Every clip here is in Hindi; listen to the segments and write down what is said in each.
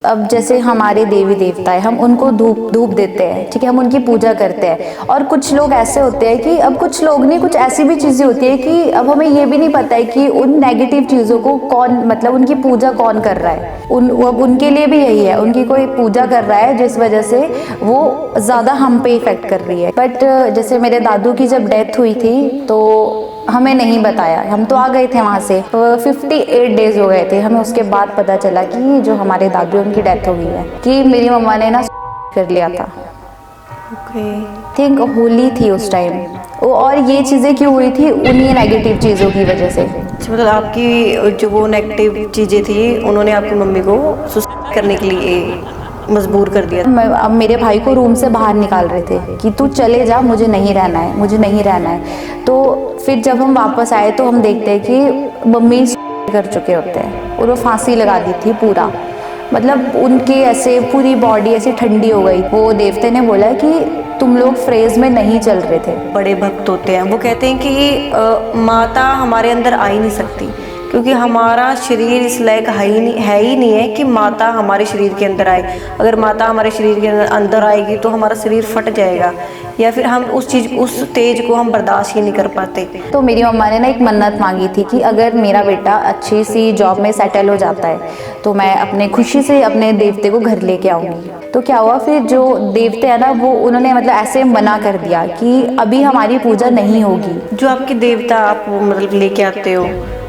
अब जैसे हमारे देवी देवता है, हम उनको धूप धूप देते हैं, ठीक है, हम उनकी पूजा करते हैं। और कुछ लोग ऐसे होते हैं कि अब कुछ लोग नहीं, कुछ ऐसी भी चीजें होती है कि अब हमें ये भी नहीं पता है कि उन नेगेटिव चीजों को कौन, मतलब उनकी पूजा कौन कर रहा है। अब उनके लिए भी यही है, उनकी कोई पूजा कर रहा है जिस वजह से वो ज्यादा हम पे इफेक्ट कर रही है। बट जैसे मेरे दादू की जब डेथ हुई थी तो हमें नहीं बताया, हम तो आ गए थे वहाँ से। 58 डेज हो गए थे, हमें उसके बाद पता चला कि जो हमारे दादू उनकी डेथ हो गई है, कि मेरी मम्मा ने ना कर लिया था। थिंक होली थी उस टाइम। और ये चीज़ें क्यों हुई थी? उन्हीं नेगेटिव चीज़ों की वजह से। मतलब आपकी जो वो नेगेटिव चीज़ें थी उन्होंने आपकी मम्मी को सुसाइड करने के लिए मजबूर कर दिया। अब मेरे भाई को रूम से बाहर निकाल रहे थे कि तू चले जा, मुझे नहीं रहना है, मुझे नहीं रहना है। तो फिर जब हम वापस आए तो हम देखते हैं कि मम्मी कर चुके होते हैं और वो फांसी लगा दी थी पूरा। मतलब उनकी ऐसे पूरी बॉडी ऐसी ठंडी हो गई। वो देवते ने बोला कि तुम लोग फ्रेज में नहीं चल रहे थे। बड़े भक्त होते हैं, वो कहते हैं कि माता हमारे अंदर आ ही नहीं सकती, क्योंकि हमारा शरीर इस लायक है ही नहीं है कि माता हमारे शरीर के अंदर आए। अगर माता हमारे शरीर के अंदर आएगी तो हमारा शरीर फट जाएगा, या फिर हम उस तेज को हम बर्दाश्त ही नहीं कर पाते। तो मेरी मम्मा ने ना एक मन्नत मांगी थी कि अगर मेरा बेटा अच्छी सी जॉब में सेटल हो जाता है तो मैं अपने खुशी से अपने देवते को घर लेके आऊँगी। तो क्या हुआ, फिर जो देवते हैं ना वो उन्होंने मतलब ऐसे मना कर दिया कि अभी हमारी पूजा नहीं होगी। जो आपके देवता आप मतलब लेके आते हो,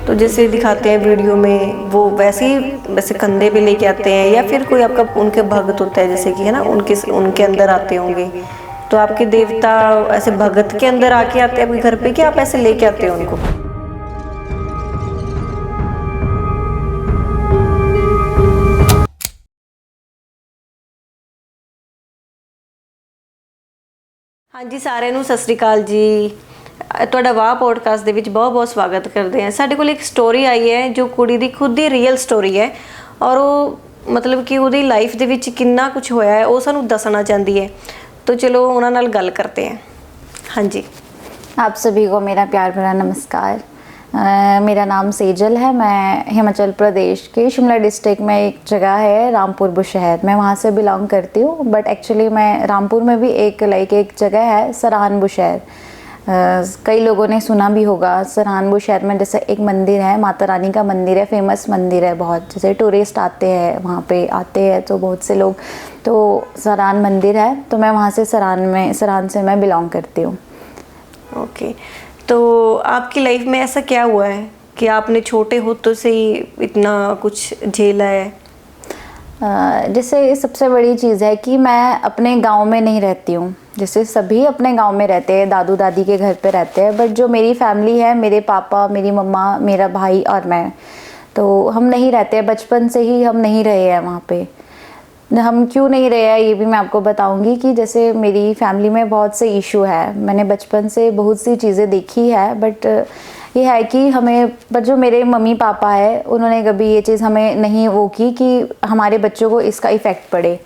तो जैसे दिखाते हैं वीडियो में, वो वैसे कंधे पे लेके आते हैं, या फिर कोई आपका उनके भक्त होता है जैसे कि है ना, उनके अंदर आते होंगे। तो आपके देवता ऐसे भगत के अंदर आके आते हैं आपके घर पे, कि आप ऐसे लेके आते हो उनको? हाँ जी, साਰਿਆਂ ਨੂੰ ਸਤਿ ਸ੍ਰੀ ਅਕਾਲ ਜੀ। ਤੁਹਾਡਾ ਵਾਹ ਪੋਡਕਾਸਟ ਦੇ ਵਿੱਚ ਬਹੁਤ-ਬਹੁਤ ਸਵਾਗਤ ਕਰਦੇ ਹਾਂ। ਸਾਡੇ ਕੋਲ ਇੱਕ ਸਟੋਰੀ ਆਈ ਹੈ ਜੋ ਕੁੜੀ ਦੀ ਖੁਦ ਦੀ ਰੀਅਲ ਸਟੋਰੀ ਹੈ, ਔਰ ਉਹ ਮਤਲਬ ਕਿ ਉਹਦੀ ਲਾਈਫ ਦੇ ਵਿੱਚ ਕਿੰਨਾ ਕੁਝ ਹੋਇਆ ਹੈ ਉਹ ਸਾਨੂੰ ਦੱਸਣਾ ਚਾਹੁੰਦੀ है। तो चलो ਉਹਨਾਂ ਨਾਲ ਗੱਲ करते हैं। हाँ जी, आप सभी को मेरा प्यार भरा नमस्कार। मेरा नाम सेजल है। मैं हिमाचल प्रदेश के शिमला डिस्ट्रिक्ट में एक जगह है रामपुर बुशहर, मैं वहाँ से बिलोंग करती हूँ। बट एक्चुअली मैं रामपुर में भी एक जगह है सराहन बुशहर, कई लोगों ने सुना भी होगा। सराहन बुशहर में जैसे एक मंदिर है, माता रानी का मंदिर है, फेमस मंदिर है बहुत। जैसे टूरिस्ट आते हैं वहाँ पे आते हैं तो बहुत से लोग, तो सराहन मंदिर है, तो मैं वहाँ से सराहन से मैं बिलोंग करती हूँ। ओके। तो आपकी लाइफ में ऐसा क्या हुआ है कि आपने छोटे होते से ही इतना कुछ झेला है? जैसे सबसे बड़ी चीज़ है कि मैं अपने गांव में नहीं रहती हूँ। जैसे सभी अपने गांव में रहते हैं, दादू दादी के घर पे रहते हैं, बट जो मेरी फैमिली है, मेरे पापा, मेरी मम्मा, मेरा भाई और मैं, तो हम नहीं रहते हैं। बचपन से ही हम नहीं रहे हैं वहाँ पे। हम क्यों नहीं रहे हैं ये भी मैं आपको बताऊंगी कि जैसे मेरी फैमिली में बहुत से इशू है। मैंने बचपन से बहुत सी चीज़ें देखी है, बट ये है कि हमें, बट जो मेरे मम्मी पापा है उन्होंने कभी ये चीज़ हमें नहीं वो की कि हमारे बच्चों को इसका इफ़ेक्ट पड़े।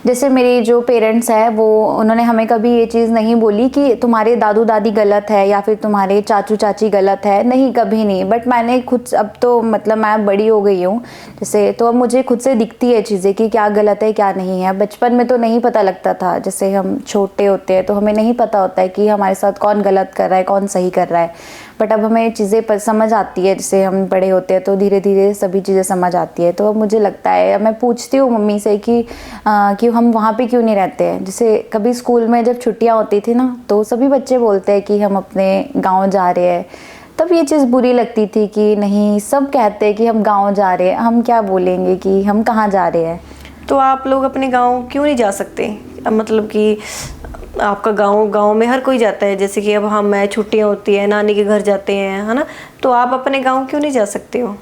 जैसे मेरी जो पेरेंट्स है वो, उन्होंने हमें कभी ये चीज़ नहीं बोली कि तुम्हारे दादू दादी गलत है या फिर तुम्हारे चाचू चाची गलत है, नहीं, कभी नहीं। बट मैंने खुद, अब तो मतलब मैं बड़ी हो गई हूँ जैसे, तो अब मुझे खुद से दिखती है चीज़ें कि क्या गलत है क्या नहीं है। बचपन में तो नहीं पता लगता था, जैसे हम छोटे होते हैं तो हमें नहीं पता होता है कि हमारे साथ कौन गलत कर रहा है कौन सही कर रहा है। बट अब हमें चीज़ें समझ आती है, जैसे हम बड़े होते हैं तो धीरे धीरे सभी चीज़ें समझ आती है। तो अब मुझे लगता है, मैं पूछती हूँ मम्मी से कि हम वहाँ पे क्यों नहीं रहते हैं। जैसे कभी स्कूल में जब छुट्टियाँ होती थी ना, तो सभी बच्चे बोलते हैं कि हम अपने गाँव जा रहे हैं। तब ये चीज़ बुरी लगती थी कि नहीं, सब कहते हैं कि हम गाँव जा रहे हैं, हम क्या बोलेंगे कि हम कहाँ जा रहे हैं। तो आप लोग अपने गाँव क्यों नहीं जा सकते? मतलब कि आपका गाँव में हर कोई जाता है, जैसे कि अब मैं छुट्टियाँ होती है नानी के घर जाते हैं, है ना, तो आप अपने गाँव क्यों नहीं जा सकते हो?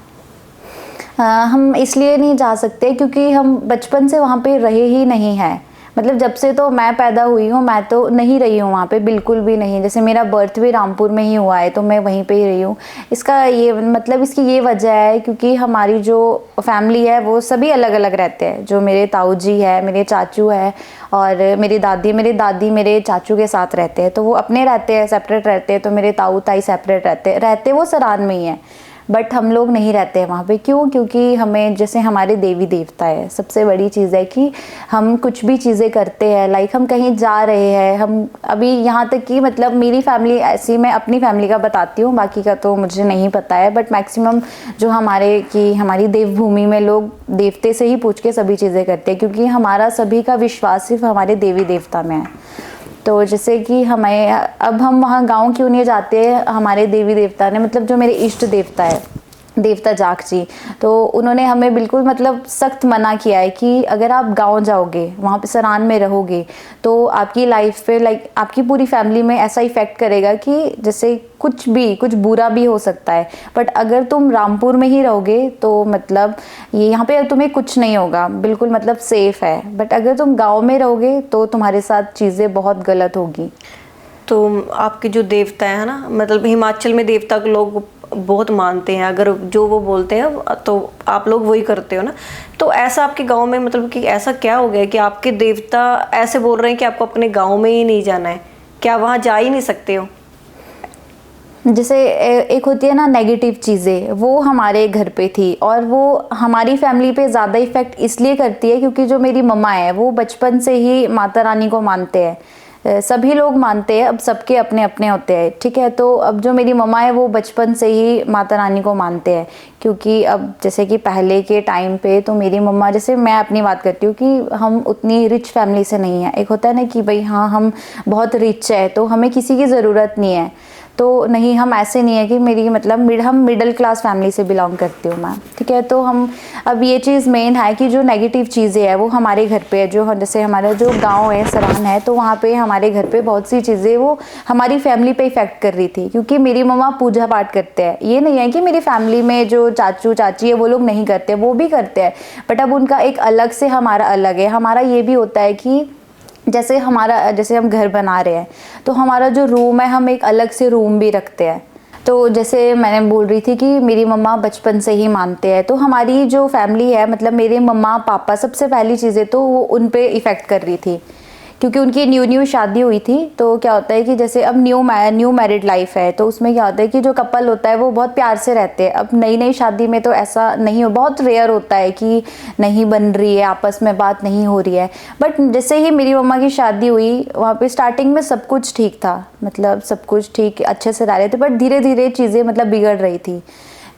हम इसलिए नहीं जा सकते क्योंकि हम बचपन से वहाँ पे रहे ही नहीं हैं। मतलब जब से तो मैं पैदा हुई हूँ मैं तो नहीं रही हूँ वहाँ पे, बिल्कुल भी नहीं। जैसे मेरा बर्थ भी रामपुर में ही हुआ है तो मैं वहीं पे ही रही हूँ। इसका ये मतलब, इसकी ये वजह है क्योंकि हमारी जो फैमिली है वो सभी अलग अलग रहते हैं। जो मेरे ताऊ जी है, मेरे चाचू है और मेरी दादी मेरे चाचू के साथ रहते हैं, तो वो अपने रहते हैं, सेपरेट रहते हैं। तो मेरे ताऊ ताई सेपरेट रहते वो सरान में ही है। बट हम लोग नहीं रहते हैं वहाँ पे। क्यों? क्योंकि हमें जैसे हमारे देवी देवता है, सबसे बड़ी चीज़ है कि हम कुछ भी चीज़ें करते हैं, लाइक हम कहीं जा रहे हैं, हम अभी यहाँ तक कि मतलब मेरी फैमिली ऐसी, मैं अपनी फैमिली का बताती हूँ, बाकी का तो मुझे नहीं पता है, बट मैक्सिमम जो हमारी देवभूमि में लोग देवते से ही पूछ के सभी चीज़ें करते हैं, क्योंकि हमारा सभी का विश्वास सिर्फ हमारे देवी देवता में है। तो जैसे कि हमें अब हम वहाँ गांव क्यों नहीं जाते, हमारे देवी देवता ने मतलब जो मेरे इष्ट देवता है देवता जाग जी, तो उन्होंने हमें बिल्कुल मतलब सख्त मना किया है कि अगर आप गांव जाओगे, वहाँ पे सरान में रहोगे, तो आपकी लाइफ पे लाइक आपकी पूरी फैमिली में ऐसा इफेक्ट करेगा कि जैसे कुछ बुरा भी हो सकता है, बट अगर तुम रामपुर में ही रहोगे तो मतलब ये यहाँ पे तुम्हें कुछ नहीं होगा, बिल्कुल मतलब सेफ है। बट अगर तुम गाँव में रहोगे तो तुम्हारे साथ चीज़ें बहुत गलत होगी। तो आपके जो देवता है ना, मतलब हिमाचल में देवता को लोग बहुत मानते हैं, अगर जो वो बोलते हैं तो आप लोग वही करते हो ना। तो ऐसा आपके गांव में मतलब कि ऐसा क्या हो गया कि आपके देवता ऐसे बोल रहे हैं कि आपको अपने गांव में ही नहीं जाना है, क्या वहाँ जा ही नहीं सकते हो? जैसे एक होती है ना नेगेटिव चीज़ें, वो हमारे घर पे थी और वो हमारी फैमिली पे ज़्यादा इफेक्ट इसलिए करती है क्योंकि जो मेरी मम्मा है वो बचपन से ही माता रानी को मानते हैं। सभी लोग मानते हैं, अब सबके अपने अपने होते हैं, ठीक है। तो अब जो मेरी मम्मा है वो बचपन से ही माता रानी को मानते हैं, क्योंकि अब जैसे कि पहले के टाइम पे तो मेरी मम्मा, जैसे मैं अपनी बात करती हूँ कि हम उतनी रिच फैमिली से नहीं है। एक होता है ना कि भाई हाँ हम बहुत रिच है तो हमें किसी की ज़रूरत नहीं है, तो नहीं, हम ऐसे नहीं है कि मेरी मतलब हम मिडिल क्लास फैमिली से बिलोंग करती हूँ मैं, ठीक है। तो हम अब ये चीज़ मेन है कि जो नेगेटिव चीज़ें है वो हमारे घर पे है, जो जैसे हमारा जो गांव है सरान है, तो वहाँ पे हमारे घर पे बहुत सी चीज़ें वो हमारी फैमिली पे इफेक्ट कर रही थी, क्योंकि मेरी मम्मा पूजा पाठ करते हैं। ये नहीं है कि मेरी फैमिली में जो चाचू चाची है वो लोग नहीं करते, वो भी करते हैं, बट अब उनका एक अलग से हमारा अलग है। हमारा ये भी होता है कि जैसे हम घर बना रहे हैं तो हमारा जो रूम है हम एक अलग से रूम भी रखते हैं। तो जैसे मैंने बोल रही थी कि मेरी मम्मा बचपन से ही मानते हैं, तो हमारी जो फैमिली है मतलब मेरे मम्मा पापा, सबसे पहली चीज़ें तो वो उन पे इफ़ेक्ट कर रही थी, क्योंकि उनकी न्यू शादी हुई थी। तो क्या होता है कि जैसे अब न्यू मैरिड लाइफ है, तो उसमें क्या होता है कि जो कपल होता है वो बहुत प्यार से रहते हैं। अब नई शादी में तो ऐसा नहीं हो, बहुत रेयर होता है कि नहीं बन रही है, आपस में बात नहीं हो रही है। बट जैसे ही मेरी मम्मा की शादी हुई, वहाँ पे स्टार्टिंग में सब कुछ ठीक था, मतलब सब कुछ ठीक अच्छे से रह रहे थे, बट धीरे धीरे चीज़ें मतलब बिगड़ रही थी।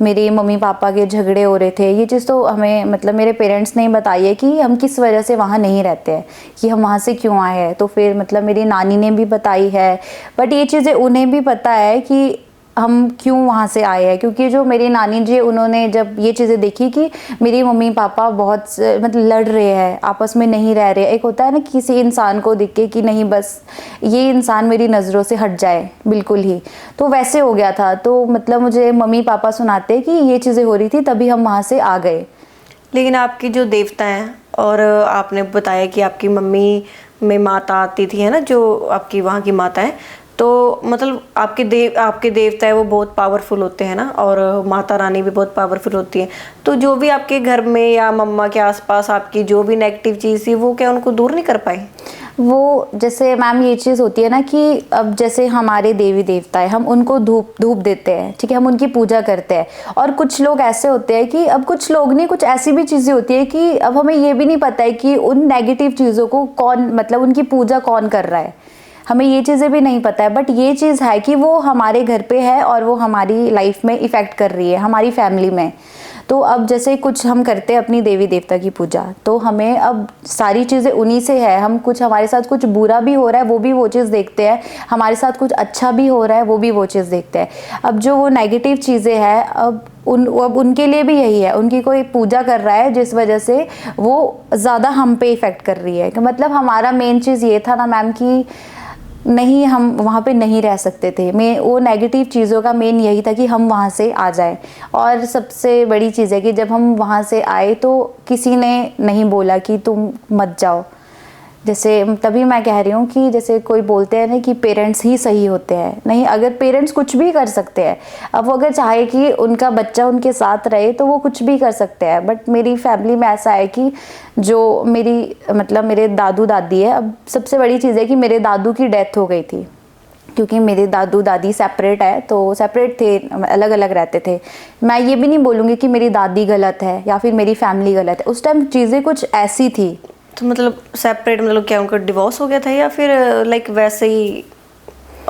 मेरे मम्मी पापा के झगड़े हो रहे थे। ये चीज़ तो हमें मतलब मेरे पेरेंट्स ने बताई है कि हम किस वजह से वहाँ नहीं रहते हैं, कि हम वहाँ से क्यों आए हैं। तो फिर मतलब मेरी नानी ने भी बताई है, बट ये चीज़ें उन्हें भी पता है कि हम क्यों वहाँ से आए हैं, क्योंकि जो मेरी नानी जी उन्होंने जब ये चीज़ें देखी कि मेरी मम्मी पापा बहुत मतलब लड़ रहे हैं, आपस में नहीं रह रहे। एक होता है ना किसी इंसान को देख के कि नहीं बस ये इंसान मेरी नज़रों से हट जाए बिल्कुल ही, तो वैसे हो गया था। तो मतलब मुझे मम्मी पापा सुनाते कि ये चीज़ें हो रही थी, तभी हम वहाँ से आ गए। लेकिन आपकी जो देवता हैं, और आपने बताया कि आपकी मम्मी में माता आती थी, है ना, जो आपकी वहाँ की माता है, तो मतलब आपके देवता है वो बहुत पावरफुल होते हैं ना, और माता रानी भी बहुत पावरफुल होती है। तो जो भी आपके घर में या मम्मा के आसपास आपकी जो भी नेगेटिव चीज़ थी, वो क्या उनको दूर नहीं कर पाई? वो जैसे मैम ये चीज़ होती है ना कि अब जैसे हमारे देवी देवता है, हम उनको धूप देते हैं, ठीक है, हम उनकी पूजा करते हैं। और कुछ लोग ऐसे होते हैं कि अब कुछ लोग नहीं, कुछ ऐसी भी चीज़ें होती है कि अब हमें ये भी नहीं पता है कि उन नेगेटिव चीज़ों को कौन मतलब उनकी पूजा कौन कर रहा है, हमें ये चीज़ें भी नहीं पता है। बट ये चीज़ है कि वो हमारे घर पे है और वो हमारी लाइफ में इफ़ेक्ट कर रही है, हमारी फैमिली में। तो अब जैसे कुछ हम करते हैं अपनी देवी देवता की पूजा, तो हमें अब सारी चीज़ें उन्हीं से है। हम कुछ हमारे साथ कुछ बुरा भी हो रहा है वो भी वो चीज़ देखते हैं, हमारे साथ कुछ अच्छा भी हो रहा है वो भी वो चीज़ देखते हैं। अब जो वो नेगेटिव चीज़ें हैं, अब उनके लिए भी यही है, उनकी कोई पूजा कर रहा है जिस वजह से वो ज़्यादा हम पे इफ़ेक्ट कर रही है। मतलब हमारा मेन चीज़ ये था ना मैम कि नहीं, हम वहाँ पे नहीं रह सकते थे। मैं वो नेगेटिव चीज़ों का मेन यही था कि हम वहाँ से आ जाए। और सबसे बड़ी चीज़ है कि जब हम वहाँ से आए तो किसी ने नहीं बोला कि तुम मत जाओ। जैसे तभी मैं कह रही हूँ कि जैसे कोई बोलते हैं ना कि पेरेंट्स ही सही होते हैं, नहीं, अगर पेरेंट्स कुछ भी कर सकते हैं, अब वो अगर चाहे कि उनका बच्चा उनके साथ रहे तो वो कुछ भी कर सकते हैं। बट मेरी फैमिली में ऐसा है कि जो मेरी मतलब मेरे दादू दादी है, अब सबसे बड़ी चीज़ है कि मेरे दादू की डेथ हो गई थी, क्योंकि मेरे दादू दादी सेपरेट है, तो सेपरेट थे, अलग अलग रहते थे। मैं ये भी नहीं बोलूँगी कि मेरी दादी गलत है या फिर मेरी फैमिली गलत है, उस टाइम चीज़ें कुछ ऐसी थी। तो मतलब सेपरेट मतलब क्या उनका डिवोर्स हो गया था या फिर लाइक वैसे ही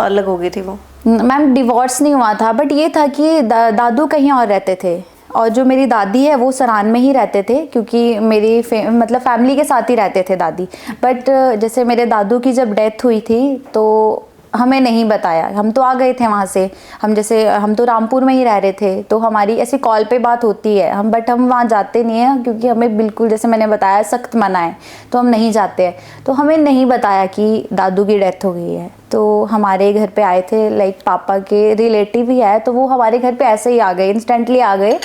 अलग हो गए थे वो? मैम डिवोर्स नहीं हुआ था, बट ये था कि दादू कहीं और रहते थे और जो मेरी दादी है वो सरान में ही रहते थे, क्योंकि मेरी मतलब फैमिली के साथ ही रहते थे दादी। बट जैसे मेरे दादू की जब डेथ हुई थी तो हमें नहीं बताया, हम तो आ गए थे वहाँ से। हम तो रामपुर में ही रह रहे थे, तो हमारी ऐसी कॉल पे बात होती है बट हम वहाँ जाते नहीं हैं, क्योंकि हमें बिल्कुल जैसे मैंने बताया सख्त मना है, तो हम नहीं जाते हैं। तो हमें नहीं बताया कि दादू की डेथ हो गई है। तो हमारे घर पे आए थे, लाइक पापा के रिलेटिव ही आए, तो वो हमारे घर पे ऐसे ही आ गए, इंस्टेंटली आ गए।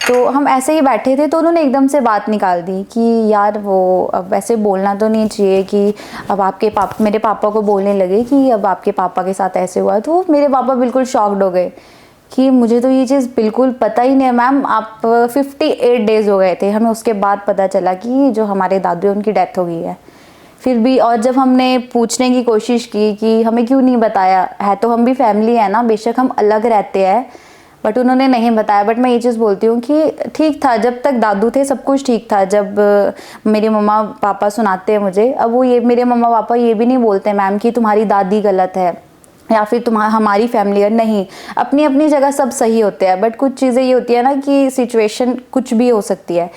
तो हम ऐसे ही बैठे थे तो उन्होंने एकदम से बात निकाल दी कि यार वो अब ऐसे बोलना तो नहीं चाहिए कि अब मेरे पापा को बोलने लगे कि अब आपके पापा के साथ ऐसे हुआ। तो मेरे पापा बिल्कुल शॉक्ड हो गए कि मुझे तो ये चीज़ बिल्कुल पता ही नहीं है मैम, आप 58 डेज़ हो गए थे, हमें उसके बाद पता चला कि जो हमारे दादू है उनकी डेथ हो गई है। फिर भी और जब हमने पूछने की कोशिश की कि हमें क्यों नहीं बताया, है तो हम भी फैमिली है ना, बेशक हम अलग रहते हैं, बट उन्होंने नहीं बताया। बट मैं ये चीज़ बोलती हूँ कि ठीक था, जब तक दादू थे सब कुछ ठीक था। जब मेरे मम्मा पापा सुनाते हैं मुझे, अब वो ये मेरे मम्मा पापा ये भी नहीं बोलते मैम कि तुम्हारी दादी गलत है या फिर हमारी फैमिली है, नहीं, अपनी अपनी जगह सब सही होते हैं। बट कुछ चीज़ें ये होती है ना कि सिचुएशन कुछ भी हो सकती है।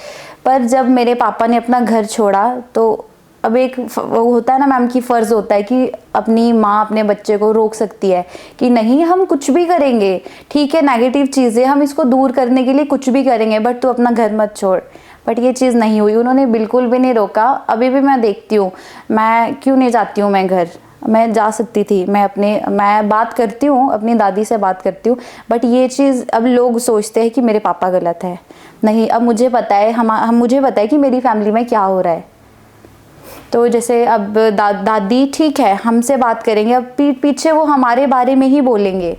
पर जब मेरे पापा ने अपना घर छोड़ा तो अब एक वो होता है ना मैम कि फ़र्ज़ होता है कि अपनी माँ अपने बच्चे को रोक सकती है कि नहीं हम कुछ भी करेंगे, ठीक है नेगेटिव चीज़ें हम इसको दूर करने के लिए कुछ भी करेंगे, बट तू अपना घर मत छोड़। बट ये चीज़ नहीं हुई, उन्होंने बिल्कुल भी नहीं रोका। अभी भी मैं देखती हूँ, मैं क्यों नहीं जाती हूँ मैं घर, मैं जा सकती थी, मैं बात करती हूँ, अपनी दादी से बात करती हूँ। बट ये चीज़ अब लोग सोचते हैं कि मेरे पापा गलत है, नहीं, अब मुझे पता है, मुझे पता है कि मेरी फैमिली में क्या हो रहा है। तो जैसे अब दादी ठीक है हमसे बात करेंगे, अब पीछे वो हमारे बारे में ही बोलेंगे।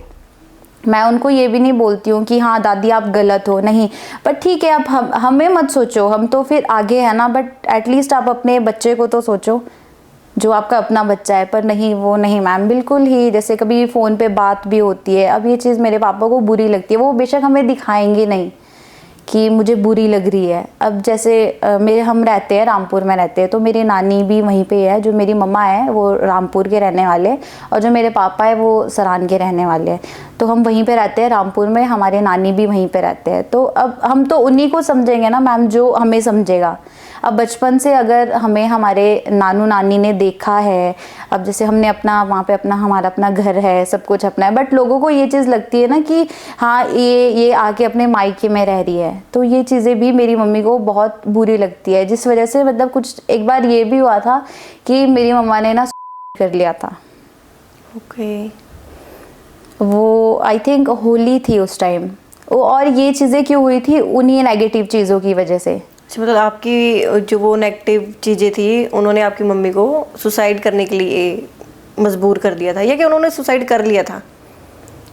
मैं उनको ये भी नहीं बोलती हूँ कि हाँ दादी आप गलत हो, नहीं, पर ठीक है आप हमें मत सोचो, हम तो फिर आगे है ना, बट एटलीस्ट आप अपने बच्चे को तो सोचो जो आपका अपना बच्चा है। पर नहीं, वो नहीं मैम, बिल्कुल ही जैसे कभी फ़ोन पे बात भी होती है, अब ये चीज़ मेरे पापा को बुरी लगती है, वो बेशक हमें दिखाएंगे नहीं कि मुझे बुरी लग रही है। अब जैसे हम रहते हैं रामपुर में रहते हैं, तो मेरी नानी भी वहीं पे है, जो मेरी मम्मा है वो रामपुर के रहने वाले, और जो मेरे पापा है वो सरान के रहने वाले हैं। तो हम वहीं पे रहते हैं रामपुर में, हमारे नानी भी वहीं पे रहते हैं। तो अब हम तो उन्हीं को समझेंगे ना मैम जो हमें समझेगा। अब बचपन से अगर हमें हमारे नानू नानी ने देखा है, अब जैसे हमने अपना वहाँ पे हमारा अपना घर है, सब कुछ अपना है, बट लोगों को ये चीज़ लगती है ना कि हाँ ये आके अपने मायके में रह रही है। तो ये चीज़ें भी मेरी मम्मी को बहुत बुरी लगती है, जिस वजह से मतलब कुछ एक बार ये भी हुआ था कि मेरी मम्मा ने ना कर लिया था। ओके। वो आई थिंक होली थी उस टाइम, और ये चीज़ें क्यों हुई थी, उन्हीं नेगेटिव चीज़ों की वजह से। अच्छा, मतलब आपकी जो वो नेगेटिव चीज़ें थी उन्होंने आपकी मम्मी को सुसाइड करने के लिए मजबूर कर दिया था, या कि उन्होंने सुसाइड कर लिया था?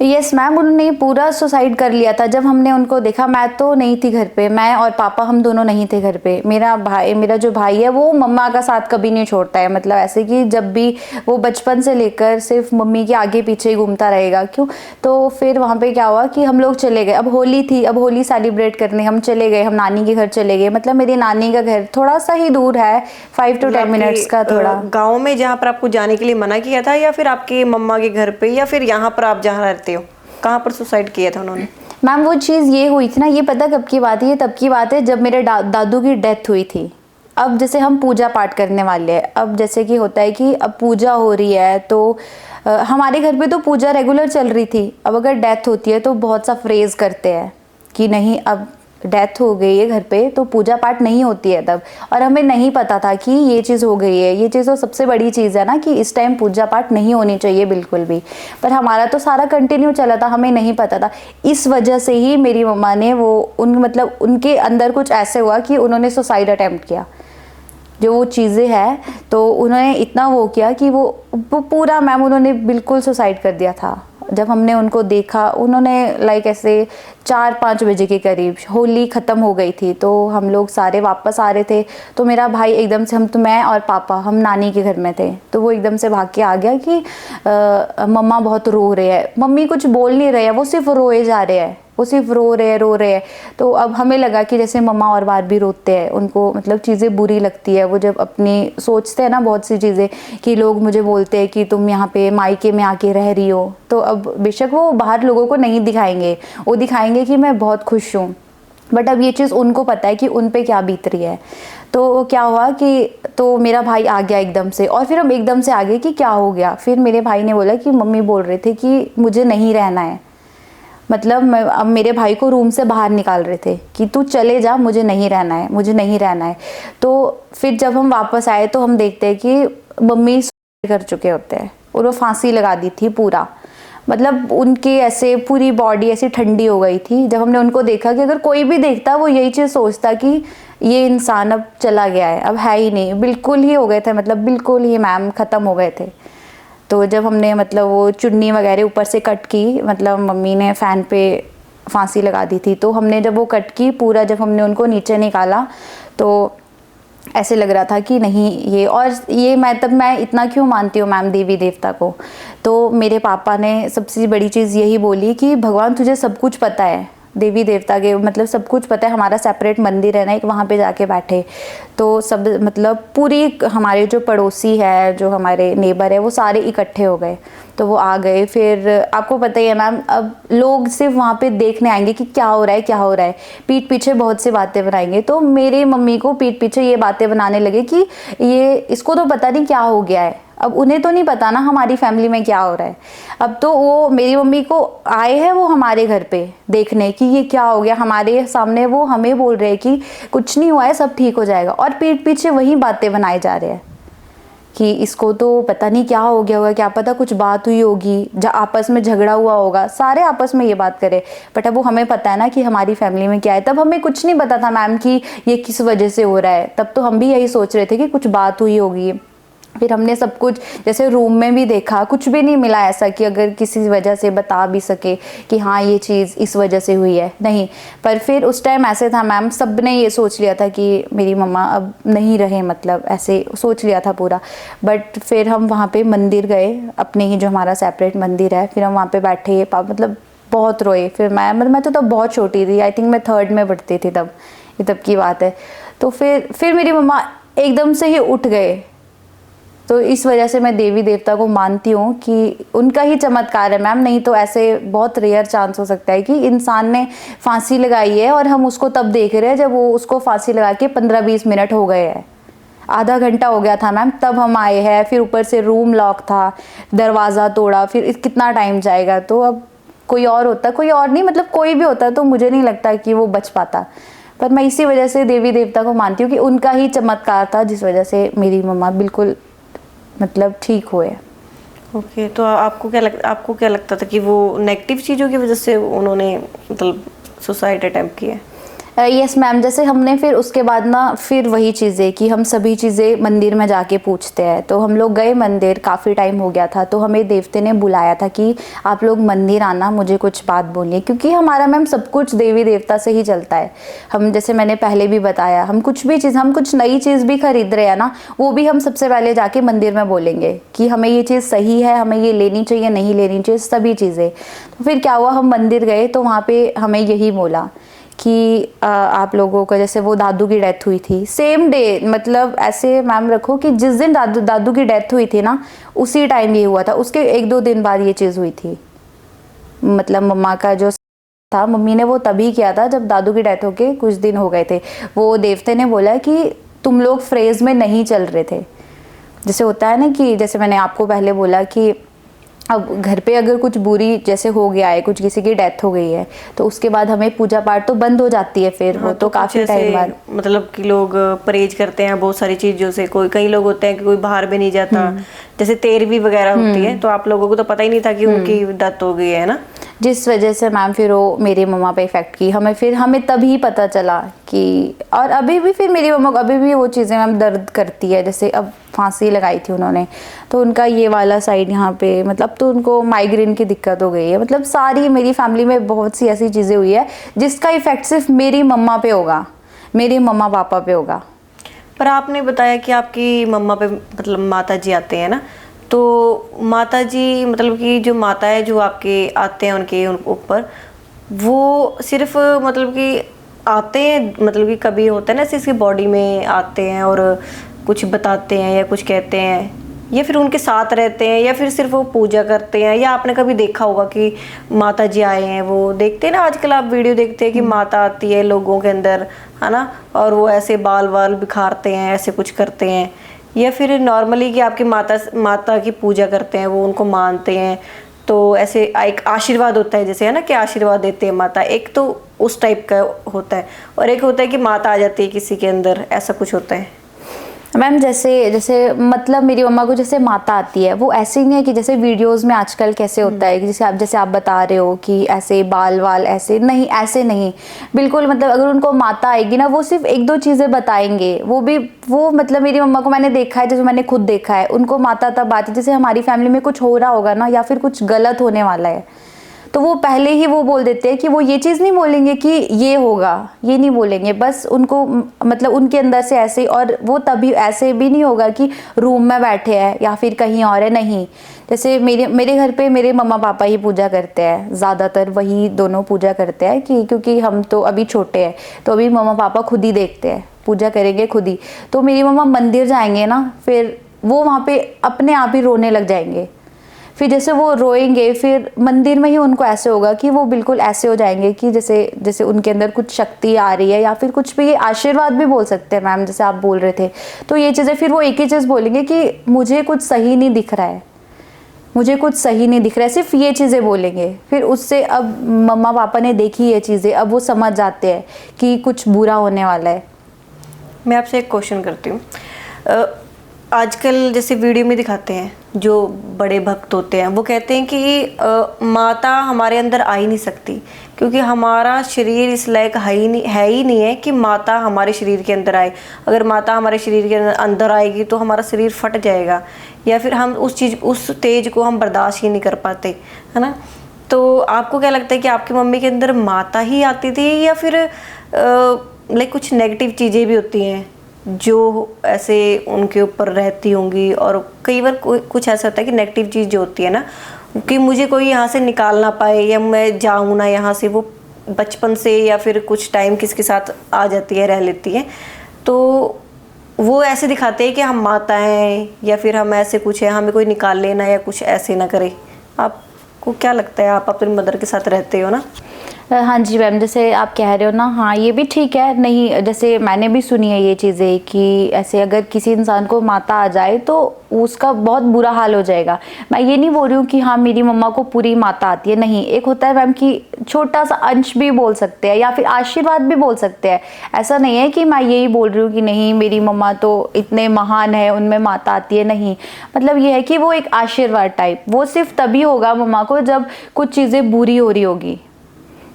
यस मैम, उन्होंने पूरा सुसाइड कर लिया था। जब हमने उनको देखा, मैं तो नहीं थी घर पे, मैं और पापा हम दोनों नहीं थे घर पे। मेरा जो भाई है वो मम्मा का साथ कभी नहीं छोड़ता है, मतलब ऐसे कि जब भी वो बचपन से लेकर सिर्फ मम्मी के आगे पीछे ही घूमता रहेगा। क्यों, तो फिर वहाँ पे क्या हुआ कि हम लोग चले गए, अब होली थी, अब होली सेलिब्रेट करने हम चले गए, हम नानी के घर चले गए। मतलब मेरी नानी का घर थोड़ा सा ही दूर है, 5 to 10 मिनट्स का। थोड़ा गाँव में जहाँ पर आपको जाने के लिए मना किया था, या फिर आपके मम्मा के घर पे, या फिर यहाँ पर आप जहाँ रहते हो, कहाँ पर सुसाइड किया था उन्होंने? मैम वो चीज़ ये हुई थी ना, ये पता कब की बात है, ये तब की बात है जब मेरे दादू की डेथ हुई थी। अब जैसे हम पूजा पाठ करने वाले हैं, अब जैसे कि होता है कि अब पूजा हो रही है, तो हमारे घर पे तो पूजा रेगुलर चल रही थी। अब अगर डेथ होती है तो बहुत सा फ्रेज करते हैं कि नहीं अब डेथ हो गई है घर पे तो पूजा पाठ नहीं होती है तब, और हमें नहीं पता था कि ये चीज़ हो गई है। ये चीज़ तो सबसे बड़ी चीज़ है ना कि इस टाइम पूजा पाठ नहीं होनी चाहिए बिल्कुल भी, पर हमारा तो सारा कंटिन्यू चला था, हमें नहीं पता था। इस वजह से ही मेरी मम्मा ने मतलब उनके अंदर कुछ ऐसे हुआ कि उन्होंने सुसाइड अटेम्प्ट किया। जो वो चीज़ें हैं तो उन्होंने इतना वो किया कि वो पूरा मैम उन्होंने बिल्कुल सुसाइड कर दिया था। जब हमने उनको देखा, उन्होंने लाइक ऐसे 4-5 बजे के करीब होली ख़त्म हो गई थी, तो हम लोग सारे वापस आ रहे थे। तो मेरा भाई एकदम से, मैं और पापा हम नानी के घर में थे, तो वो एकदम से भाग के आ गया कि मम्मा बहुत रो रहे हैं। मम्मी कुछ बोल नहीं रहे हैं, वो सिर्फ रोए जा रहे हैं, वो सिर्फ रो रहे हैं। तो अब हमें लगा कि जैसे मम्मा और बार भी रोते हैं, उनको मतलब चीज़ें बुरी लगती है, वो जब अपनी सोचते हैं ना बहुत सी चीज़ें, कि लोग मुझे बोलते हैं कि तुम यहाँ पे मायके में आके रह रही हो। तो अब बेशक वो बाहर लोगों को नहीं दिखाएंगे, वो दिखाएंगे कि मैं बहुत खुश हूँ, बट अब ये चीज़ उनको पता है कि उन पे क्या बीत रही है। तो क्या हुआ कि तो मेरा भाई आ गया एकदम से, और फिर हम एकदम से आ गए कि क्या हो गया। फिर मेरे भाई ने बोला कि मम्मी बोल रहे थे कि मुझे नहीं रहना है, मतलब अब मेरे भाई को रूम से बाहर निकाल रहे थे कि तू चले जा, मुझे नहीं रहना है, मुझे नहीं रहना है। तो फिर जब हम वापस आए तो हम देखते हैं कि मम्मी कर चुके होते हैं, और वो फांसी लगा दी थी पूरा, मतलब उनकी ऐसे पूरी बॉडी ऐसी ठंडी हो गई थी। जब हमने उनको देखा कि अगर कोई भी देखता वो यही चीज़ सोचता कि ये इंसान अब चला गया है, अब है ही नहीं, बिल्कुल ही हो गए थे, मतलब बिल्कुल ही मैम ख़त्म हो गए थे। तो जब हमने मतलब वो चुन्नी वगैरह ऊपर से कट की, मतलब मम्मी ने फ़ैन पे फांसी लगा दी थी, तो हमने जब वो कट की पूरा, जब हमने उनको नीचे निकाला तो ऐसे लग रहा था कि नहीं ये, और ये मैं इतना क्यों मानती हूँ मैम देवी देवता को। तो मेरे पापा ने सबसे बड़ी चीज़ यही बोली कि भगवान तुझे सब कुछ पता है, देवी देवता के मतलब सब कुछ पता है, हमारा सेपरेट मंदिर है ना एक, वहाँ पे जाके बैठे। तो सब मतलब पूरी हमारे जो पड़ोसी है, जो हमारे नेबर है, वो सारे इकट्ठे हो गए, तो वो आ गए। फिर आपको पता ही है मैम, अब लोग सिर्फ वहाँ पे देखने आएंगे कि क्या हो रहा है, क्या हो रहा है, पीठ पीछे बहुत सी बातें बनाएंगे। तो मेरे मम्मी को पीठ पीछे ये बातें बनाने लगे कि ये इसको तो पता नहीं क्या हो गया है, अब उन्हें तो नहीं पता ना हमारी फैमिली में क्या हो रहा है। अब तो वो मेरी मम्मी को आए हैं वो हमारे घर पे देखने कि ये क्या हो गया, हमारे सामने वो हमें बोल रहे हैं कि कुछ नहीं हुआ है, सब ठीक हो जाएगा, और पीठ पीछे वही बातें बनाए जा रहे हैं कि इसको तो पता नहीं क्या हो गया होगा, क्या पता कुछ बात हुई होगी, आपस में झगड़ा हुआ होगा, सारे आपस में ये बात करे। बट अब वो हमें पता है ना कि हमारी फैमिली में क्या है। तब हमें कुछ नहीं पता था मैम कि ये किस वजह से हो रहा है, तब तो हम भी यही सोच रहे थे कि कुछ बात हुई होगी। फिर हमने सब कुछ जैसे रूम में भी देखा, कुछ भी नहीं मिला ऐसा कि अगर किसी वजह से बता भी सके कि हाँ ये चीज़ इस वजह से हुई है, नहीं। पर फिर उस टाइम ऐसे था मैम, सब ने ये सोच लिया था कि मेरी मम्मा अब नहीं रहे, मतलब ऐसे सोच लिया था पूरा। बट फिर हम वहाँ पे मंदिर गए, अपने ही जो हमारा सेपरेट मंदिर है, फिर हम वहाँ पे बैठे, मतलब बहुत रोए। फिर मैं तो तब बहुत छोटी थी, आई थिंक मैं 3rd में पढ़ती थी तब, ये तब की बात है। तो फिर मेरी मम्मा एकदम से ही उठ गए। तो इस वजह से मैं देवी देवता को मानती हूँ कि उनका ही चमत्कार है मैम, नहीं तो ऐसे बहुत रेयर चांस हो सकता है कि इंसान ने फांसी लगाई है और हम उसको तब देख रहे हैं जब वो उसको फांसी लगा के 15-20 मिनट हो गए हैं, आधा घंटा हो गया था मैम, तब हम आए हैं। फिर ऊपर से रूम लॉक था, दरवाज़ा तोड़ा, फिर कितना टाइम जाएगा। तो अब कोई और होता, कोई और नहीं, मतलब कोई भी होता तो मुझे नहीं लगता कि वो बच पाता। पर मैं इसी वजह से देवी देवता को मानती हूँ कि उनका ही चमत्कार था जिस वजह से मेरी मम्मा बिल्कुल मतलब ठीक हुए। ओके, तो आपको क्या लगता था कि वो नेगेटिव चीज़ों की वजह से उन्होंने मतलब सुसाइड अटेम्प्ट किया? यस मैम, जैसे हमने फिर उसके बाद ना फिर वही चीज़ें कि हम सभी चीज़ें मंदिर में जाके पूछते हैं। तो हम लोग गए मंदिर, काफ़ी टाइम हो गया था, तो हमें देवते ने बुलाया था कि आप लोग मंदिर आना, मुझे कुछ बात बोलिए, क्योंकि हमारा मैम सब कुछ देवी देवता से ही चलता है। हम जैसे मैंने पहले भी बताया, हम कुछ भी चीज़, हम कुछ नई चीज़ भी खरीद रहे हैं ना, वो भी हम सबसे पहले जाके मंदिर में बोलेंगे कि हमें ये चीज़ सही है, हमें ये लेनी चाहिए, नहीं लेनी चाहिए, सभी चीज़ें। तो फिर क्या हुआ, हम मंदिर गए तो वहाँ पे हमें यही बोला कि आप लोगों का, जैसे वो दादू की डेथ हुई थी सेम डे, मतलब ऐसे मैम रखो कि जिस दिन दादू की डेथ हुई थी ना, उसी टाइम ये हुआ था, उसके 1-2 दिन बाद ये चीज़ हुई थी। मतलब मम्मा का जो था, मम्मी ने वो तभी किया था जब दादू की डेथ होके कुछ दिन हो गए थे। वो देवते ने बोला कि तुम लोग फ्रेज में नहीं चल रहे थे। जैसे होता है ना कि जैसे मैंने आपको पहले बोला कि अब घर पे अगर कुछ बुरी जैसे हो गया है, कुछ किसी की डेथ हो गई है, तो उसके बाद हमें पूजा पाठ तो बंद हो जाती है फिर। वो तो काफी टाइम बाद, मतलब कि लोग परहेज करते हैं बहुत सारी चीजों से। कई लोग होते हैं कि कोई बाहर भी नहीं जाता, जैसे 13वीं वगैरह होती है, तो आप लोगों को तो पता ही नहीं था कि उनकी डेथ हो गई है ना। जिस वजह से मैम फिर वो मेरे मम्मा पे इफ़ेक्ट की। हमें तभी पता चला कि, और अभी भी फिर मेरी मम्मा को अभी भी वो चीज़ें मैम दर्द करती है। जैसे अब फांसी लगाई थी उन्होंने, तो उनका ये वाला साइड यहाँ पे, मतलब तो उनको माइग्रेन की दिक्कत हो गई है। मतलब सारी मेरी फैमिली में बहुत सी ऐसी चीज़ें हुई है जिसका इफ़ेक्ट सिर्फ मेरी मम्मा पे होगा, मेरे मम्मा पापा पे होगा। पर आपने बताया कि आपकी मम्मा पे मतलब माता जी आते हैं ना, तो माता जी मतलब कि जो माता है जो आपके आते हैं उनके ऊपर, वो सिर्फ मतलब कि आते हैं, मतलब कि कभी होता है ना इसकी बॉडी में आते हैं और कुछ बताते हैं या कुछ कहते हैं, या फिर उनके साथ रहते हैं, या फिर सिर्फ वो पूजा करते हैं? या आपने कभी देखा होगा कि माता जी आए हैं, वो देखते हैं ना आजकल आप वीडियो देखते हैं कि माता आती है लोगों के अंदर, है ना, और वो ऐसे बाल वाल बिखारते हैं, ऐसे कुछ करते हैं? या फिर नॉर्मली कि आपकी माता की पूजा करते हैं, वो उनको मानते हैं, तो ऐसे एक आशीर्वाद होता है जैसे, है ना, कि आशीर्वाद देते हैं माता, एक तो उस टाइप का होता है, और एक होता है कि माता आ जाती है किसी के अंदर, ऐसा कुछ होता है? मैम जैसे मतलब मेरी मम्मा को जैसे माता आती है, वो ऐसे नहीं है कि जैसे वीडियोस में आजकल कैसे होता है कि जैसे आप बता रहे हो कि ऐसे बाल वाल ऐसे नहीं, ऐसे नहीं बिल्कुल। मतलब अगर उनको माता आएगी ना, वो सिर्फ एक दो चीज़ें बताएंगे, वो मतलब मेरी मम्मा को मैंने देखा है, जैसे मैंने खुद देखा है, उनको माता तब आती है जैसे हमारी फैमिली में कुछ हो रहा होगा ना, या फिर कुछ गलत होने वाला है, तो वो पहले ही वो बोल देते हैं कि वो ये चीज़ नहीं बोलेंगे कि ये होगा, ये नहीं बोलेंगे, बस उनको मतलब उनके अंदर से ऐसे, और वो तभी ऐसे भी नहीं होगा कि रूम में बैठे हैं या फिर कहीं और है, नहीं। जैसे मेरे घर पे मेरे मम्मा पापा ही पूजा करते हैं, ज़्यादातर वही दोनों पूजा करते हैं कि क्योंकि हम तो अभी छोटे हैं, तो अभी मम्मा पापा खुद ही देखते हैं, पूजा करेंगे खुद ही। तो मेरी मम्मा मंदिर जाएंगे ना, फिर वो वहाँ पे अपने आप ही रोने लग जाएंगे। फिर जैसे वो रोएंगे, फिर मंदिर में ही उनको ऐसे होगा कि वो बिल्कुल ऐसे हो जाएंगे कि जैसे उनके अंदर कुछ शक्ति आ रही है, या फिर कुछ भी आशीर्वाद भी बोल सकते हैं मैम, जैसे आप बोल रहे थे। तो ये चीज़ें फिर वो एक ही चीज़ बोलेंगे कि मुझे कुछ सही नहीं दिख रहा है, मुझे कुछ सही नहीं दिख रहा है, सिर्फ ये चीज़ें बोलेंगे। फिर उससे अब मम्मा पापा ने देखी ये चीज़ें, अब वो समझ जाते हैं कि कुछ बुरा होने वाला है। मैं आपसे एक क्वेश्चन करती हूँ। आजकल जैसे वीडियो में दिखाते हैं जो बड़े भक्त होते हैं, वो कहते हैं कि माता हमारे अंदर आ ही नहीं सकती, क्योंकि हमारा शरीर इस लायक है ही नहीं है कि माता हमारे शरीर के अंदर आए। अगर माता हमारे शरीर के अंदर आएगी तो हमारा शरीर फट जाएगा, या फिर हम उस तेज को हम बर्दाश्त ही नहीं कर पाते, है ना। तो आपको क्या लगता है कि आपकी मम्मी के अंदर माता ही आती थी, या फिर लाइक कुछ नेगेटिव चीज़ें भी होती हैं जो ऐसे उनके ऊपर रहती होंगी? और कई बार कुछ ऐसा होता है कि नेगेटिव चीज़ जो होती है ना, कि मुझे कोई यहाँ से निकाल ना पाए, या मैं जाऊँ ना यहाँ से, वो बचपन से या फिर कुछ टाइम किसके साथ आ जाती है, रह लेती है, तो वो ऐसे दिखाते हैं कि हम माता हैं, या फिर हम ऐसे कुछ है, हमें कोई निकाल लेना या कुछ ऐसे ना करे। आपको क्या लगता है? आप अपनी मदर के साथ रहते हो ना? हाँ जी मैम, जैसे आप कह रहे हो ना, हाँ ये भी ठीक है। नहीं, जैसे मैंने भी सुनी है ये चीज़ें कि ऐसे अगर किसी इंसान को माता आ जाए तो उसका बहुत बुरा हाल हो जाएगा। मैं ये नहीं बोल रही हूँ कि हाँ मेरी मम्मा को पूरी माता आती है, नहीं। एक होता है मैम कि छोटा सा अंश भी बोल सकते हैं, या फिर आशीर्वाद भी बोल सकते हैं। ऐसा नहीं है कि मैं यही बोल रही हूँ कि नहीं मेरी मम्मा तो इतने महान है, उनमें माता आती है, नहीं। मतलब ये है कि वो एक आशीर्वाद टाइप, वो सिर्फ तभी होगा मम्मा को जब कुछ चीज़ें बुरी हो रही होगी।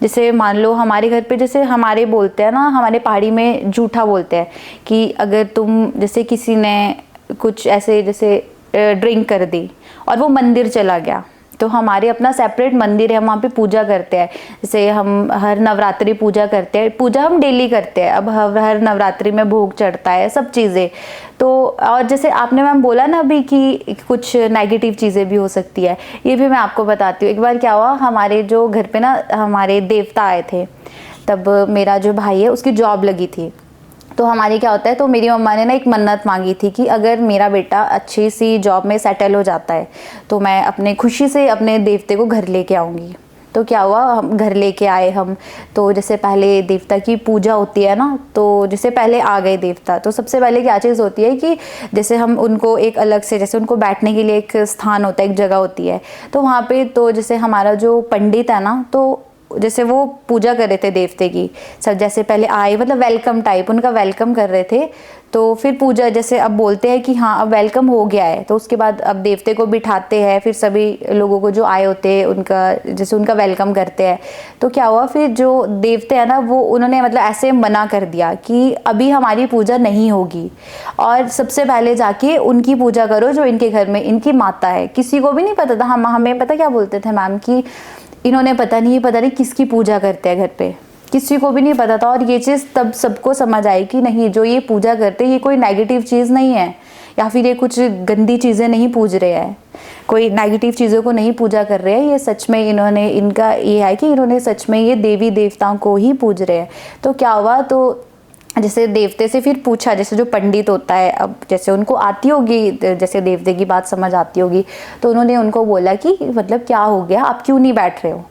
जैसे मान लो हमारे घर पे, जैसे हमारे बोलते हैं ना, हमारे पहाड़ी में जूठा बोलते हैं कि अगर तुम, जैसे किसी ने कुछ ऐसे जैसे ड्रिंक कर दी और वो मंदिर चला गया, तो हमारे अपना सेपरेट मंदिर है, हम वहाँ पे पूजा करते हैं। जैसे हम हर नवरात्रि पूजा करते हैं, पूजा हम डेली करते हैं। अब हर नवरात्रि में भोग चढ़ता है, सब चीज़ें। तो और जैसे आपने मैम बोला ना अभी कि कुछ नेगेटिव चीज़ें भी हो सकती है, ये भी मैं आपको बताती हूँ। एक बार क्या हुआ, हमारे जो घर पे ना हमारे देवता आए थे, तब मेरा जो भाई है उसकी जॉब लगी थी। तो हमारी क्या होता है, तो मेरी मम्मा ने ना एक मन्नत मांगी थी कि अगर मेरा बेटा अच्छी सी जॉब में सेटल हो जाता है तो मैं अपने खुशी से अपने देवते को घर लेके आऊँगी। तो क्या हुआ, हम घर लेके आए हम। तो जैसे पहले देवता की पूजा होती है ना, तो जैसे पहले आ गए देवता, तो सबसे पहले क्या चीज़ होती है कि जैसे हम उनको एक अलग से, जैसे उनको बैठने के लिए एक स्थान होता है, एक जगह होती है, तो वहाँ पे तो जैसे हमारा जो पंडित है ना, तो जैसे वो पूजा कर रहे थे देवते की, सब जैसे पहले आए मतलब वेलकम टाइप, उनका वेलकम कर रहे थे। तो फिर पूजा जैसे अब बोलते हैं कि हाँ अब वेलकम हो गया है, तो उसके बाद अब देवते को बिठाते हैं, फिर सभी लोगों को जो आए होते हैं उनका जैसे उनका वेलकम करते हैं। तो क्या हुआ फिर जो देवते हैं ना वो उन्होंने मतलब ऐसे मना कर दिया कि अभी हमारी पूजा नहीं होगी, और सबसे पहले जाके उनकी पूजा करो जो इनके घर में इनकी माता है। किसी को भी नहीं पता था, हम हमें पता क्या बोलते थे मैम कि इन्होंने पता नहीं किसकी पूजा करते हैं घर पे, किसी को भी नहीं पता था। और ये चीज़ तब सबको समझ आई कि नहीं, जो ये पूजा करते हैं ये कोई नेगेटिव चीज़ नहीं है, या फिर ये कुछ गंदी चीज़ें नहीं पूज रहे हैं, कोई नेगेटिव चीज़ों को नहीं पूजा कर रहे हैं। ये सच में इन्होंने, इनका ये है कि इन्होंने सच में ये देवी देवताओं को ही पूज रहे हैं। तो क्या हुआ, तो जैसे देवते से फिर पूछा, जैसे जो पंडित होता है, अब जैसे उनको आती होगी, जैसे देवते की बात समझ आती होगी, तो उन्होंने उनको बोला कि मतलब क्या हो गया, आप क्यों नहीं बैठ रहे हो।